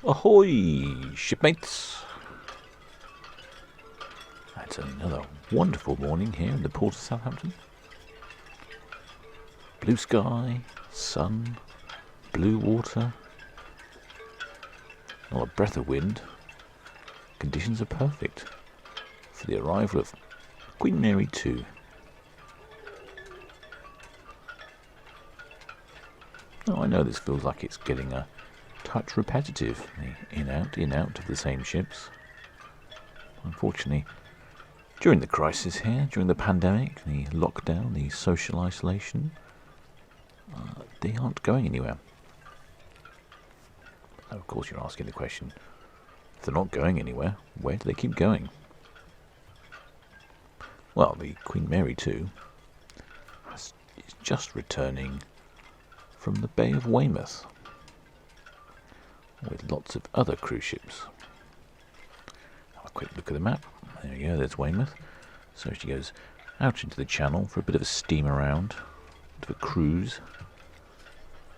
Ahoy, shipmates! It's another wonderful morning here in the Port of Southampton. Blue sky, sun, blue water, not a breath of wind. Conditions are perfect for the arrival of Queen Mary II. Now, I know this feels like it's getting a touch repetitive, the in out of the same ships. Unfortunately, during the crisis here, during the pandemic, the lockdown, the social isolation, they aren't going anywhere. Now, of course, you're asking the question, if they're not going anywhere, where do they keep going? Well, the Queen Mary II is just returning from the Bay of Weymouth with lots of other cruise ships. Have a quick look at the map. There you go, there's Weymouth. So she goes out into the channel for a bit of a steam around, a bit of a cruise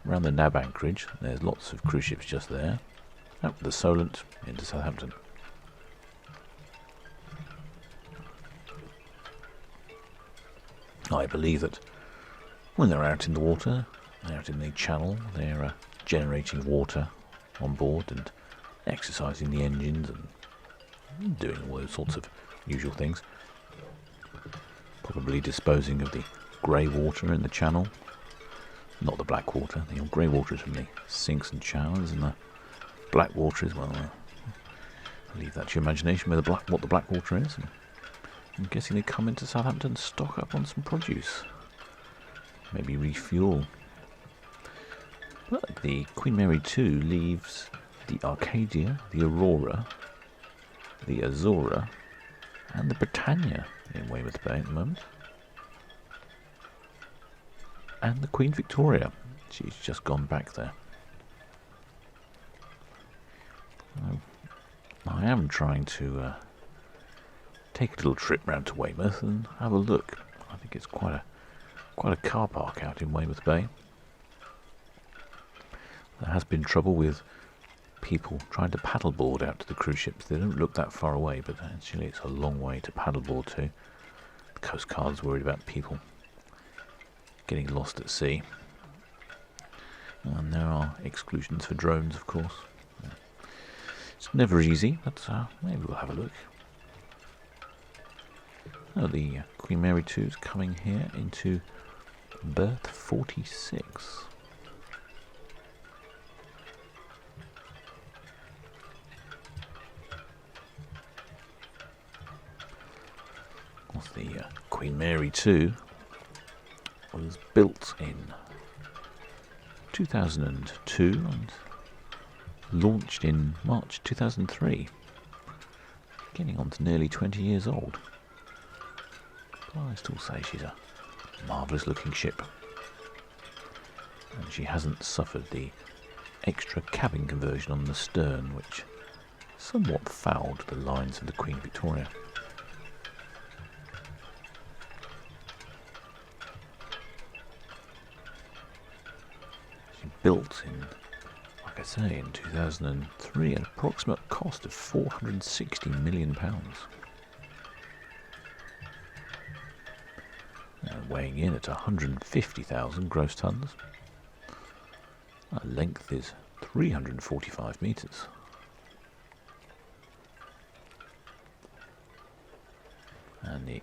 around the Nab anchorage. There's lots of cruise ships just there. Out the Solent into Southampton. I believe that when they're out in the water, they're out in the channel, they're generating water on board and exercising the engines and doing all those sorts of usual things. Probably disposing of the grey water in the channel. Not the black water. The grey water is from the sinks and showers, and the black water is, well, I'll leave that to your imagination what the black water is. And I'm guessing they come into Southampton and stock up on some produce. Maybe refuel. But the Queen Mary II leaves the Arcadia, the Aurora, the Azora, and the Britannia in Weymouth Bay at the moment. And the Queen Victoria. She's just gone back there. I am trying to take a little trip round to Weymouth and have a look. I think it's quite a car park out in Weymouth Bay. There has been trouble with people trying to paddleboard out to the cruise ships. They don't look that far away, but actually it's a long way to paddleboard to. The Coast Guard's worried about people getting lost at sea. And there are exclusions for drones, of course. It's never easy, but maybe we'll have a look. Oh, the Queen Mary II is coming here into berth 46. The Queen Mary II was built in 2002 and launched in March 2003, getting on to nearly 20 years old. But I still say she's a marvellous looking ship, and she hasn't suffered the extra cabin conversion on the stern, which somewhat fouled the lines of the Queen Victoria. Built in, like I say, in 2003 at an approximate cost of £460 million. Weighing in at 150,000 gross tonnes. Our length is 345 metres. And the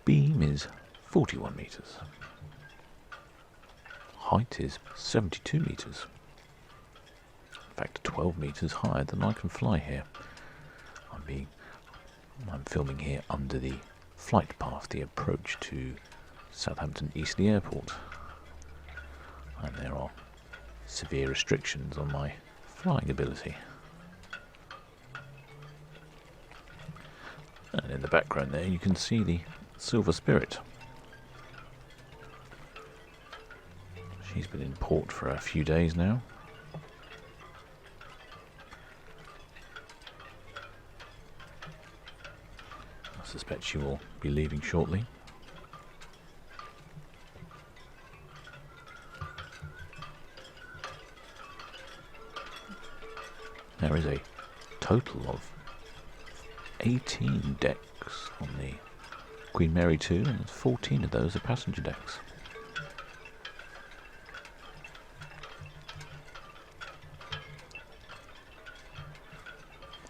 beam is 41 metres. Height is 72 metres. In fact, 12 metres higher than I can fly here. I'm filming here under the flight path, the approach to Southampton Eastleigh Airport. And there are severe restrictions on my flying ability. And in the background there you can see the Silver Spirit. She's been in port for a few days now. I suspect she will be leaving shortly. There is a total of 18 decks on the Queen Mary 2, and 14 of those are passenger decks.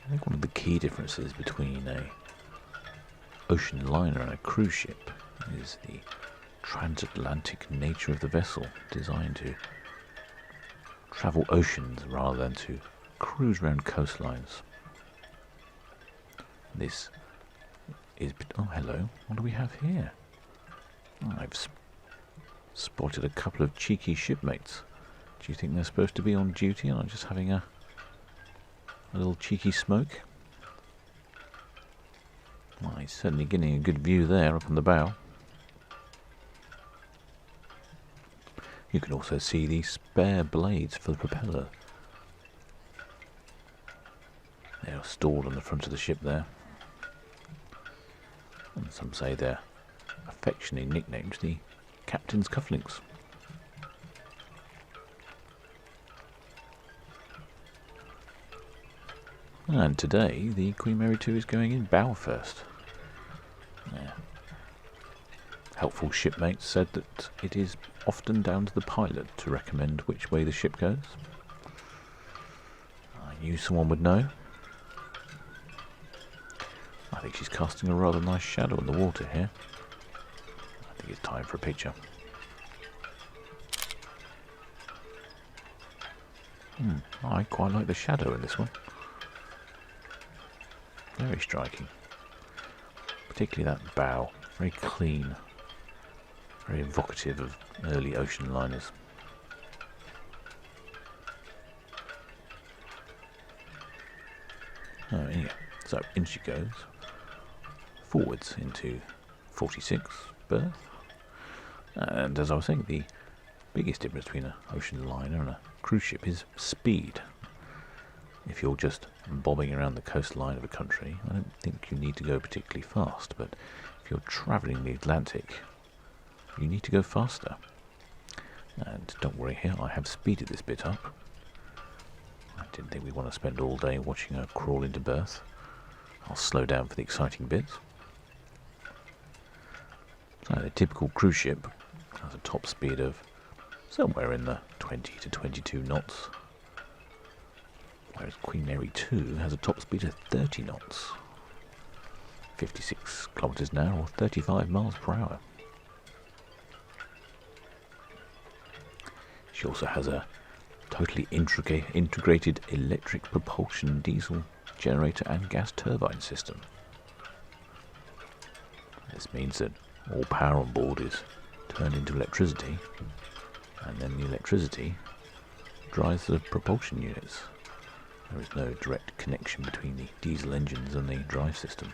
I think one of the key differences between a ocean liner and a cruise ship is the transatlantic nature of the vessel, designed to travel oceans rather than to cruise around coastlines. This is... oh, hello. What do we have here? Oh, I've spotted a couple of cheeky shipmates. Do you think they're supposed to be on duty and I'm just having a little cheeky smoke? Well, he's certainly getting a good view there up on the bow. You can also see the spare blades for the propeller. They are stored on the front of the ship there. And some say they're affectionately nicknamed the Captain's Cufflinks. And today the Queen Mary 2 is going in bow first. Yeah. Helpful shipmates said that it is often down to the pilot to recommend which way the ship goes. I knew someone would know. I think she's casting a rather nice shadow in the water here. I think it's time for a picture. I quite like the shadow in this one. Very striking. Particularly that bow. Very clean. Very evocative of early ocean liners. Oh, anyway, so in she goes. Forwards into 46 berth. And as I was saying, the biggest difference between an ocean liner and a cruise ship is speed. If you're just bobbing around the coastline of a country, I don't think you need to go particularly fast, but if you're travelling the Atlantic, you need to go faster. And don't worry here, I have speeded this bit up. I didn't think we'd want to spend all day watching her crawl into berth. I'll slow down for the exciting bits. So the typical cruise ship has a top speed of somewhere in the 20 to 22 knots. Whereas Queen Mary 2 has a top speed of 30 knots. 56 kilometres an hour or 35 miles per hour. She also has a totally integrated electric propulsion diesel generator and gas turbine system. This means that all power on board is turned into electricity, and then the electricity drives the propulsion units. There is no direct connection between the diesel engines and the drive system.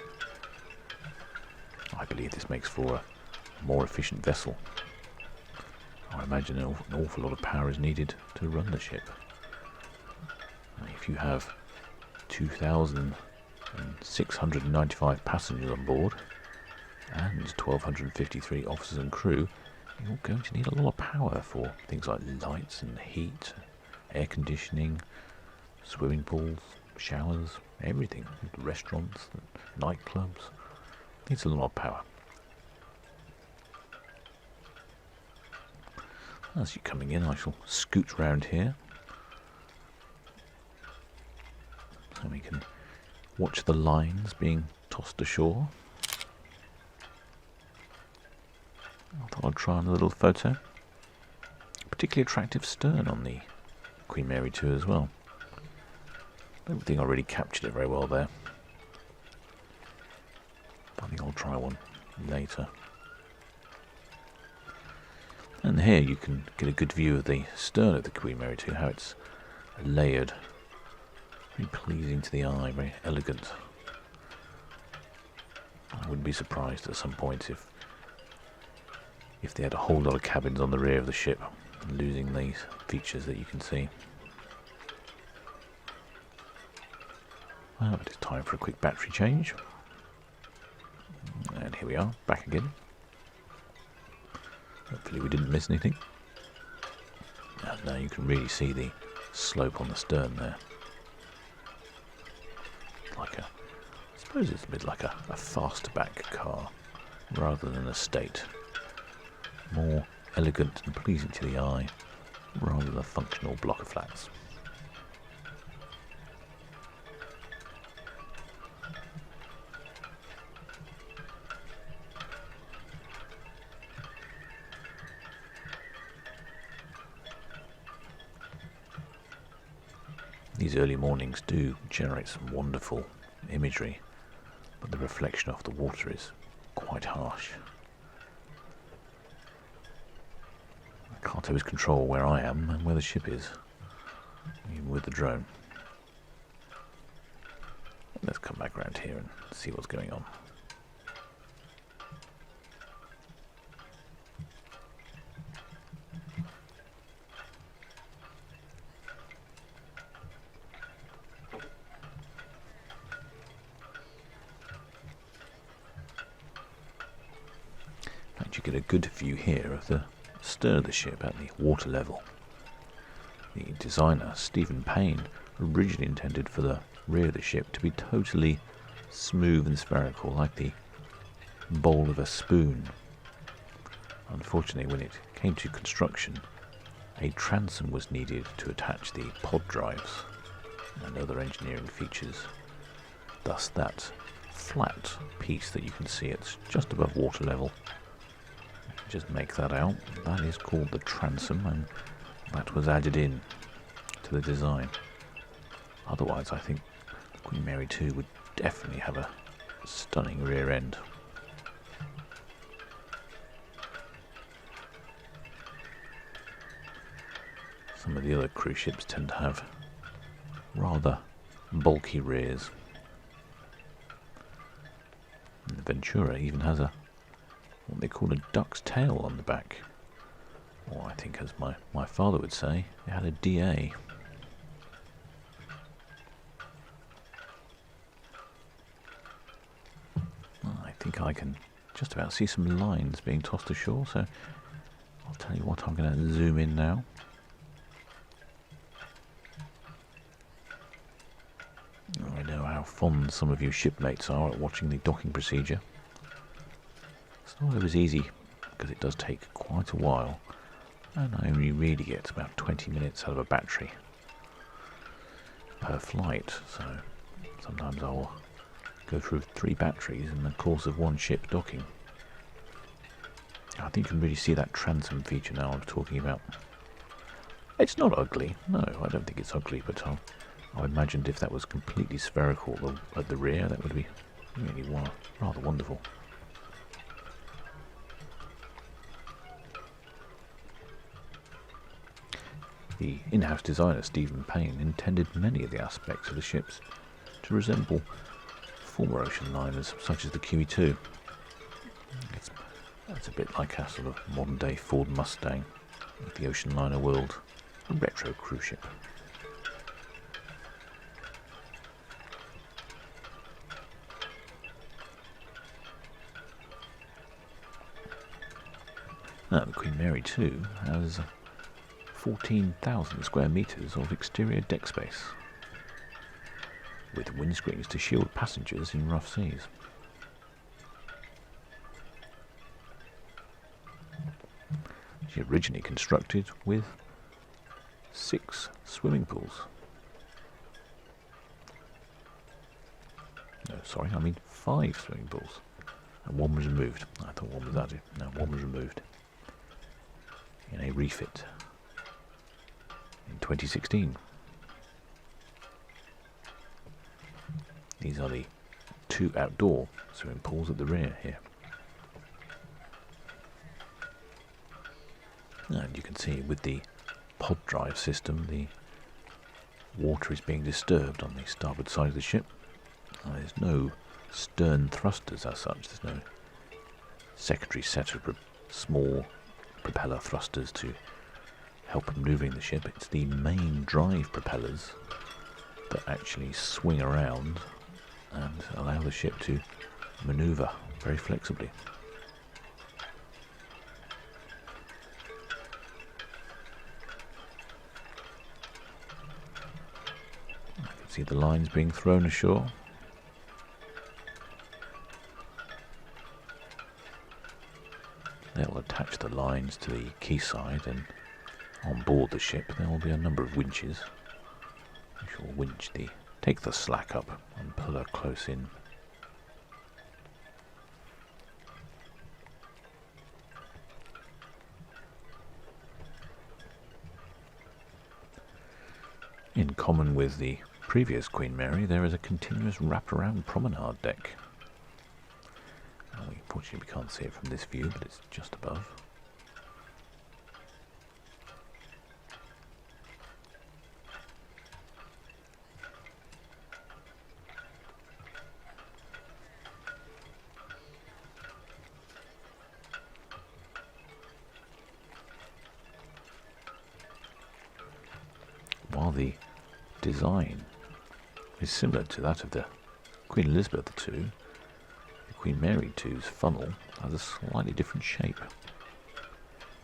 I believe this makes for a more efficient vessel. I imagine an awful lot of power is needed to run the ship. If you have 2,695 passengers on board and 1,253 officers and crew, you're going to need a lot of power for things like lights and heat, air conditioning, swimming pools, showers, everything. Restaurants, nightclubs. Needs a lot of power. As you're coming in, I shall scoot round here so we can watch the lines being tossed ashore. I thought I'd try on a little photo. Particularly attractive stern on the Queen Mary 2 as well. I don't think I really captured it very well there. I think I'll try one later. And here you can get a good view of the stern of the Queen Mary 2, how it's layered. Very pleasing to the eye, very elegant. I wouldn't be surprised at some point if they had a whole lot of cabins on the rear of the ship, losing these features that you can see. Well, it is time for a quick battery change. And here we are, back again. Hopefully we didn't miss anything. And now you can really see the slope on the stern there. like I suppose it's a bit like a fastback car rather than a state. More elegant and pleasing to the eye rather than a functional block of flats. These early mornings do generate some wonderful imagery, but the reflection off the water is quite harsh. I can't always control where I am and where the ship is, even with the drone. Let's come back around here and see what's going on. You get a good view here of the stern of the ship at the water level. The designer, Stephen Payne, originally intended for the rear of the ship to be totally smooth and spherical, like the bowl of a spoon. Unfortunately, when it came to construction, a transom was needed to attach the pod drives and other engineering features. Thus that flat piece that you can see, it's just above water level. Just make that out. That is called the transom, and that was added in to the design. Otherwise, I think Queen Mary 2 would definitely have a stunning rear end. Some of the other cruise ships tend to have rather bulky rears. And the Ventura even has what they call a duck's tail on the back. Or I think, as my father would say, it had a DA. I think I can just about see some lines being tossed ashore, so I'll tell you what, I'm going to zoom in now. I know how fond some of you shipmates are at watching the docking procedure. It's not always easy, because it does take quite a while, and I only really get about 20 minutes out of a battery per flight, so sometimes I'll go through 3 batteries in the course of one ship docking. I think you can really see that transom feature now I'm talking about. It's not ugly, no, I don't think it's ugly, but I imagined if that was completely spherical at the rear, that would be really rather wonderful. The in-house designer, Stephen Payne, intended many of the aspects of the ships to resemble former ocean liners, such as the QE2. It's a bit like a sort of modern-day Ford Mustang of the ocean liner world, a retro cruise ship. Now, the Queen Mary 2 has 14,000 square metres of exterior deck space, with windscreens to shield passengers in rough seas. She originally constructed with 6 swimming pools. No, sorry, I mean 5 swimming pools. And one was removed. I thought one was added. No, one was removed in a refit in 2016. These are the 2 outdoor swimming pools at the rear here. And you can see with the pod drive system, the water is being disturbed on the starboard side of the ship. There's no stern thrusters as such. There's no secondary set of small propeller thrusters to help moving the ship. It's the main drive propellers that actually swing around and allow the ship to manoeuvre very flexibly. You can see the lines being thrown ashore. They'll attach the lines to the quayside, and on board the ship there will be a number of winches which will take the slack up and pull her close in. In common with the previous Queen Mary, there is a continuous wraparound promenade deck. Unfortunately, we can't see it from this view, but it's just above. While the design is similar to that of the Queen Elizabeth II, the Queen Mary II's funnel has a slightly different shape,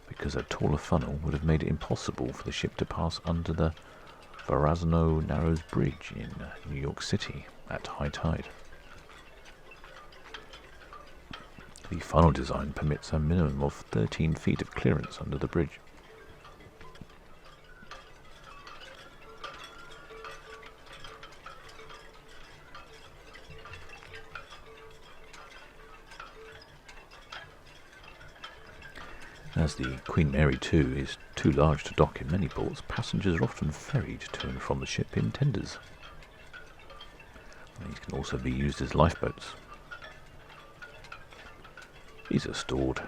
because a taller funnel would have made it impossible for the ship to pass under the Verrazano Narrows Bridge in New York City at high tide. The funnel design permits a minimum of 13 feet of clearance under the bridge. As the Queen Mary II is too large to dock in many ports, passengers are often ferried to and from the ship in tenders. These can also be used as lifeboats. These are stored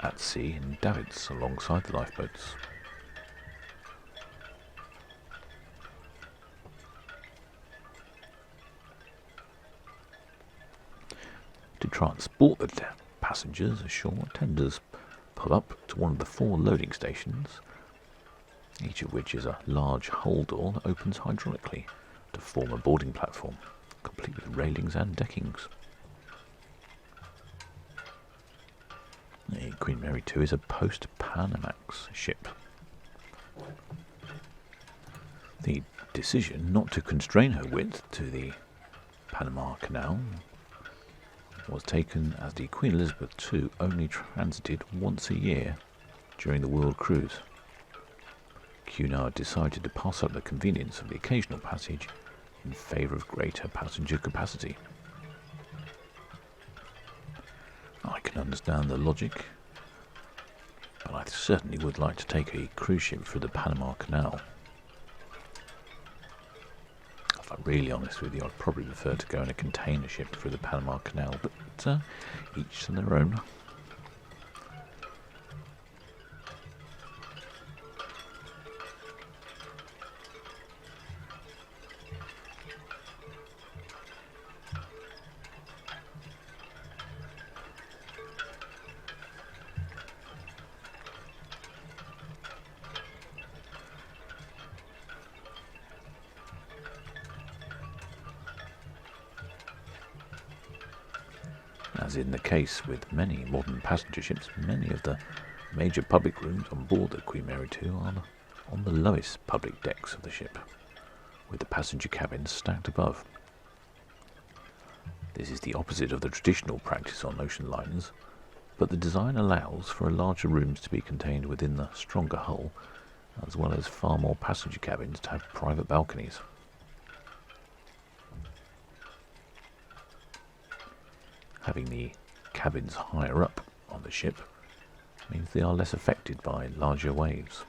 at sea in davits alongside the lifeboats. To transport the passengers ashore, tenders pull up to one of the 4 loading stations, each of which is a large hull door that opens hydraulically to form a boarding platform, complete with railings and deckings. The Queen Mary II is a post-Panamax ship. The decision not to constrain her width to the Panama Canal was taken as the Queen Elizabeth II only transited once a year during the world cruise. Cunard decided to pass up the convenience of the occasional passage in favour of greater passenger capacity. I can understand the logic, but I certainly would like to take a cruise ship through the Panama Canal. If I'm really honest with you, I'd probably prefer to go in a container ship through the Panama Canal, but each to their own. As in the case with many modern passenger ships, many of the major public rooms on board the Queen Mary II are on the lowest public decks of the ship, with the passenger cabins stacked above. This is the opposite of the traditional practice on ocean liners, but the design allows for larger rooms to be contained within the stronger hull, as well as far more passenger cabins to have private balconies. Having the cabins higher up on the ship means they are less affected by larger waves.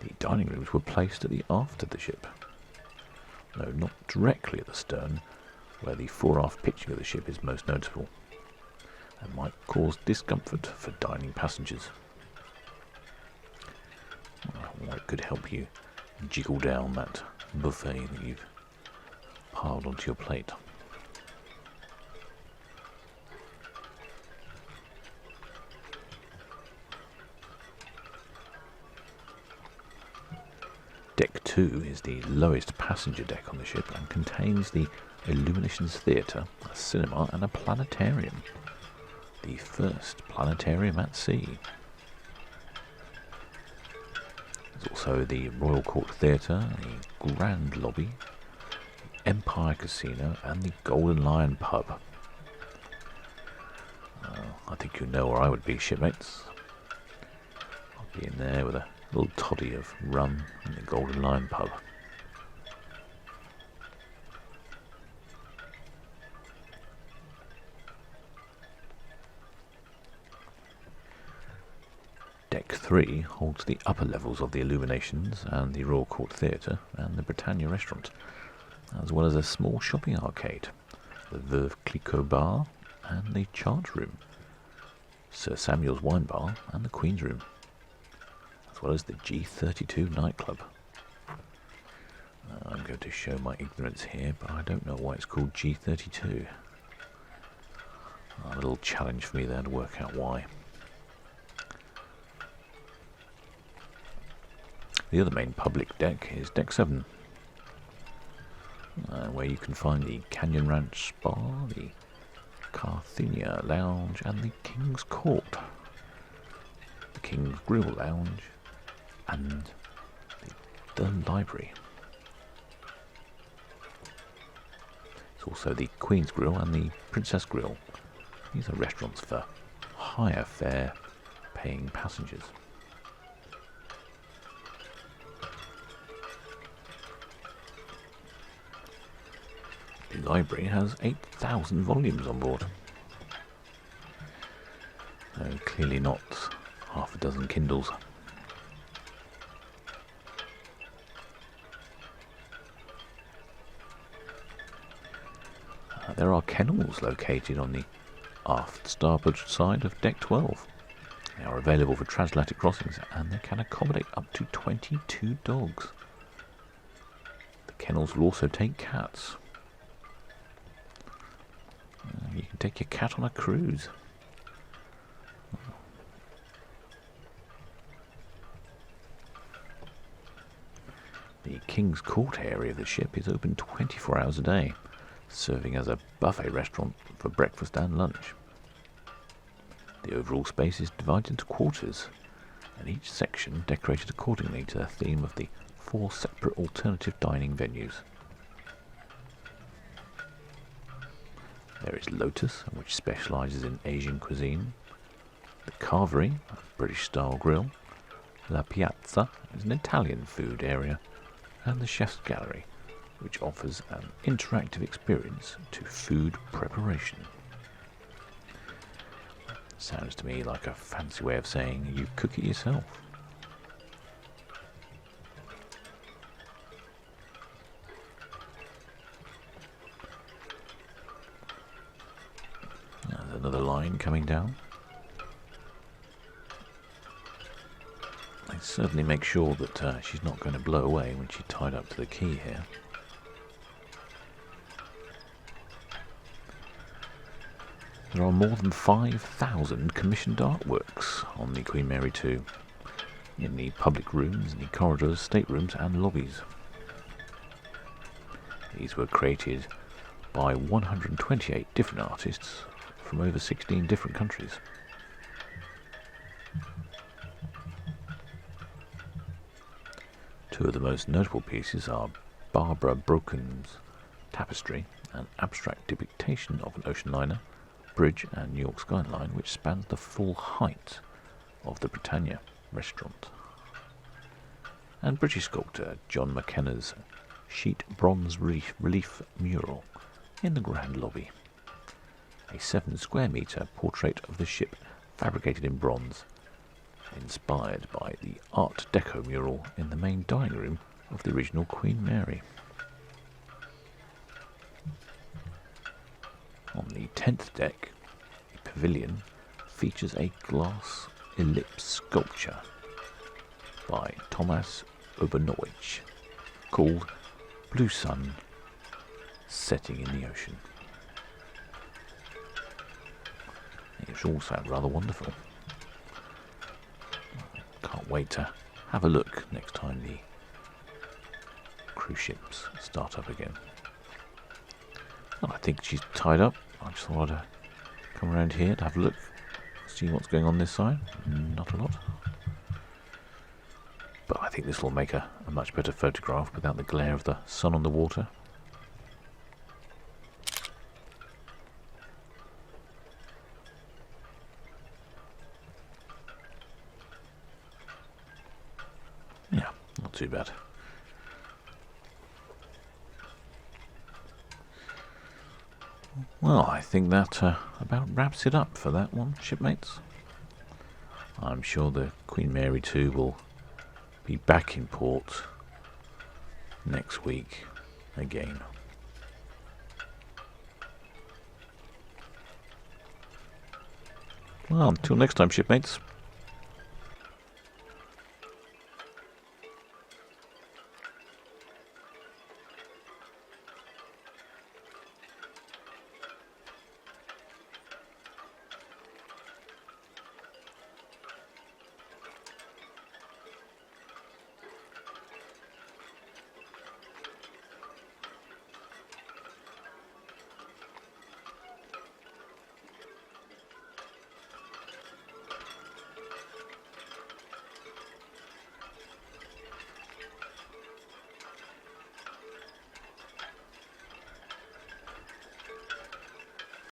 The dining rooms were placed at the aft of the ship, though not directly at the stern, where the fore-aft pitching of the ship is most noticeable, and might cause discomfort for dining passengers. Or it could help you jiggle down that buffet that you've piled onto your plate. Deck 2 is the lowest passenger deck on the ship and contains the Illuminations Theatre, a cinema and a planetarium. The first planetarium at sea. There's also the Royal Court Theatre, the Grand Lobby, the Empire Casino, and the Golden Lion Pub. I think you know where I would be, shipmates. I'll be in there with a little toddy of rum in the Golden Lion Pub. Deck 3 holds the upper levels of the Illuminations and the Royal Court Theatre and the Britannia restaurant, as well as a small shopping arcade, the Veuve Clicquot bar and the Chart Room, Sir Samuel's wine bar and the Queen's Room, as well as the G32 nightclub. I'm going to show my ignorance here, but I don't know why it's called G32. A little challenge for me there to work out why. The other main public deck is Deck 7, where you can find the Canyon Ranch Spa, the Carthenia Lounge, and the King's Court, the King's Grill Lounge, and the Library. It's also the Queen's Grill and the Princess Grill. These are restaurants for higher fare paying passengers. The library has 8,000 volumes on board. Clearly not half a dozen Kindles. There are kennels located on the aft starboard side of Deck 12. They are available for transatlantic crossings and they can accommodate up to 22 dogs. The kennels will also take cats. You can take your cat on a cruise. The King's Court area of the ship is open 24 hours a day, serving as a buffet restaurant for breakfast and lunch. The overall space is divided into quarters, and each section decorated accordingly to the theme of the 4 separate alternative dining venues. There is Lotus, which specialises in Asian cuisine, the Carvery, a British-style grill, La Piazza is an Italian food area, and the Chef's Gallery, which offers an interactive experience to food preparation. Sounds to me like a fancy way of saying you cook it yourself. There's another line coming down. I certainly make sure that she's not going to blow away when she's tied up to the quay here. There are more than 5,000 commissioned artworks on the Queen Mary 2 in the public rooms, in the corridors, staterooms and lobbies. These were created by 128 different artists from over 16 different countries. Two of the most notable pieces are Barbara Broken's tapestry, an abstract depiction of an ocean liner, bridge and New York skyline which spans the full height of the Britannia restaurant, and British sculptor John McKenna's sheet bronze relief mural in the Grand Lobby, a 7 square metre portrait of the ship fabricated in bronze, inspired by the Art Deco mural in the main dining room of the original Queen Mary. On the 10th deck, the pavilion features a glass ellipse sculpture by Thomas Obernovich called Blue Sun Setting in the Ocean. It all sounds rather wonderful. Can't wait to have a look next time the cruise ships start up again. Well, I think she's tied up. I just thought I'd come around here to have a look, see what's going on this side. Not a lot. But I think this will make a much better photograph without the glare of the sun on the water. Yeah, not too bad. Well, I think that about wraps it up for that one, shipmates. I'm sure the Queen Mary 2 will be back in port next week again. Well, until next time, shipmates.